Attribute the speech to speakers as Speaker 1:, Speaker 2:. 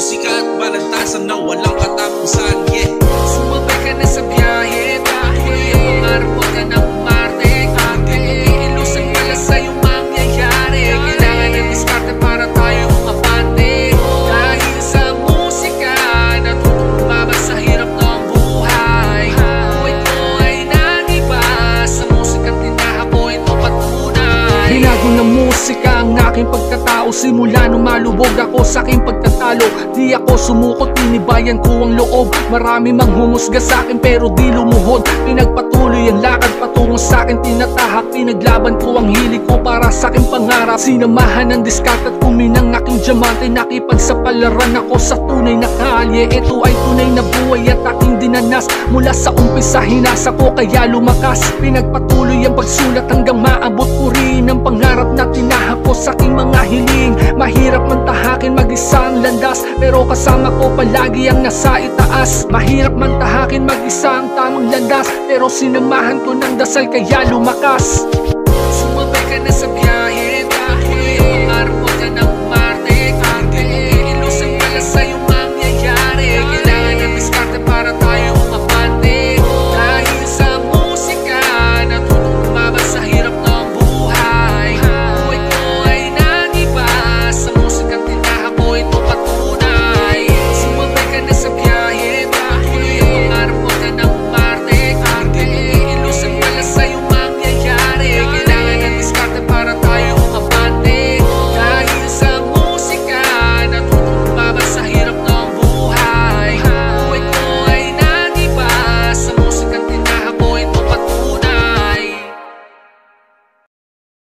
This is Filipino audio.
Speaker 1: musika at balagtasan na walang katapusan. Yeah.
Speaker 2: Sumabay ka na sa biyahe, tuloy ang pangarap, huwag ka nang umarte. Ilusan pala sa'yo mangyayari. Kailangan ng diskarte para tayo umabante. Dahil sa musika, natutong umabas sa hirap ng buhay. Buhay ko ay nag-iba, sa musika't tinaha ko ito patunay.
Speaker 3: Binago ng musika ang aking pagkatao, simula nung malubog ako sa aking pagtatalo. Di ako sumuko, tinibayan ko ang loob. Marami mang humusga sa akin pero di lumuhod. Pinagpatuloy ang lakad patungo sa akin, tinatahak. Pinaglaban ko ang hilig ko para sa aking pangarap. Sinamahan ng diskat at kuminang aking diamante. Nakipagsapalaran ako sa tunay na kalye. Ito ay tunay na buhay at aking dinanas. Mula sa umpisa hinasa ko kaya lumakas. Pinagpatuloy ang pagsulat hanggang maabot ko rin ang pangarap na tinahak ko sa aking mga hiling. Mahirap man tahakin mag-isa ang landas, pero kasama ko palagi ang nasa itaas. Mahirap man tahakin mag-isa ang tamang landas, pero sinamahan ko ng dasal kaya lumakas.
Speaker 2: Sumabay ka na sa biyahe,